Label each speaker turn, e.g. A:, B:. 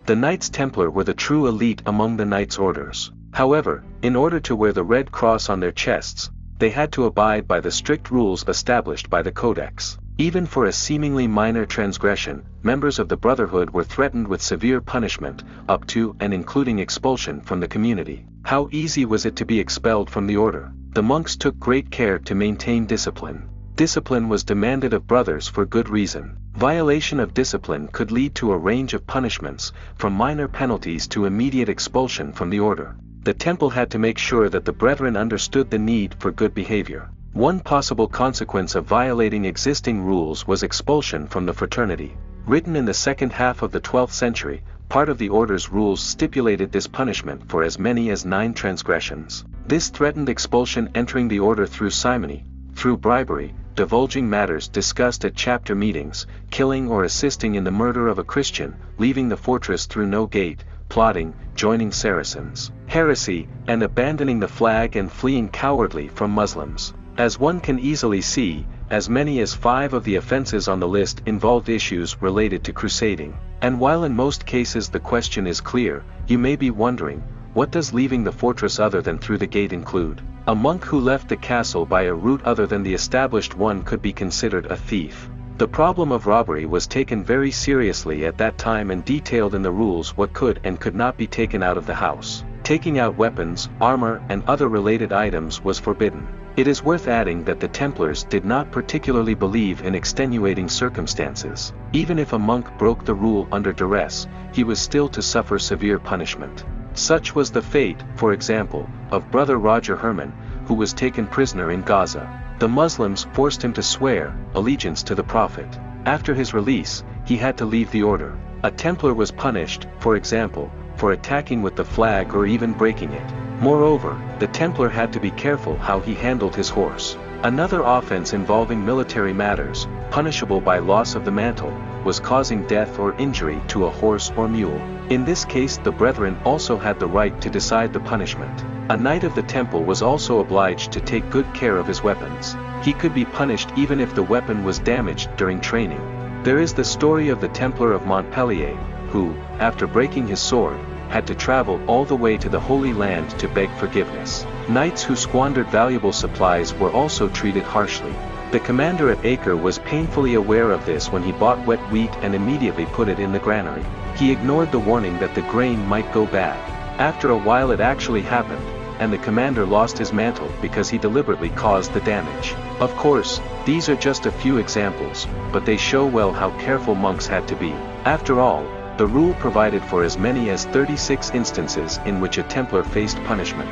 A: The Knights Templar were the true elite among the Knights orders. However, in order to wear the red cross on their chests, they had to abide by the strict rules established by the Codex. Even for a seemingly minor transgression, members of the Brotherhood were threatened with severe punishment, up to and including expulsion from the community. How easy was it to be expelled from the order? The monks took great care to maintain discipline. Discipline was demanded of brothers for good reason. Violation of discipline could lead to a range of punishments, from minor penalties to immediate expulsion from the order. The temple had to make sure that the brethren understood the need for good behavior. One possible consequence of violating existing rules was expulsion from the fraternity. Written in the second half of the 12th century, part of the order's rules stipulated this punishment for as many as 9 transgressions. This threatened expulsion entering the order through simony, through bribery, divulging matters discussed at chapter meetings, killing or assisting in the murder of a Christian, leaving the fortress through no gate, plotting, joining Saracens, heresy, and abandoning the flag and fleeing cowardly from Muslims. As one can easily see, as many as 5 of the offenses on the list involved issues related to crusading. And while in most cases the question is clear, you may be wondering, what does leaving the fortress other than through the gate include? A monk who left the castle by a route other than the established one could be considered a thief. The problem of robbery was taken very seriously at that time and detailed in the rules what could and could not be taken out of the house. Taking out weapons, armor, and other related items was forbidden. It is worth adding that the Templars did not particularly believe in extenuating circumstances. Even if a monk broke the rule under duress, he was still to suffer severe punishment. Such was the fate, for example, of Brother Roger Herman, who was taken prisoner in Gaza. The Muslims forced him to swear allegiance to the Prophet. After his release, he had to leave the order. A Templar was punished, for example, for attacking with the flag or even breaking it. Moreover, the Templar had to be careful how he handled his horse. Another offense involving military matters, punishable by loss of the mantle, was causing death or injury to a horse or mule. In this case the brethren also had the right to decide the punishment. A knight of the temple was also obliged to take good care of his weapons. He could be punished even if the weapon was damaged during training. There is the story of the Templar of Montpellier, who, after breaking his sword, had to travel all the way to the Holy Land to beg forgiveness. Knights who squandered valuable supplies were also treated harshly. The commander at Acre was painfully aware of this when he bought wet wheat and immediately put it in the granary. He ignored the warning that the grain might go bad. After a while it actually happened, and the commander lost his mantle because he deliberately caused the damage. Of course, these are just a few examples, but they show well how careful monks had to be. After all, the rule provided for as many as 36 instances in which a Templar faced punishment.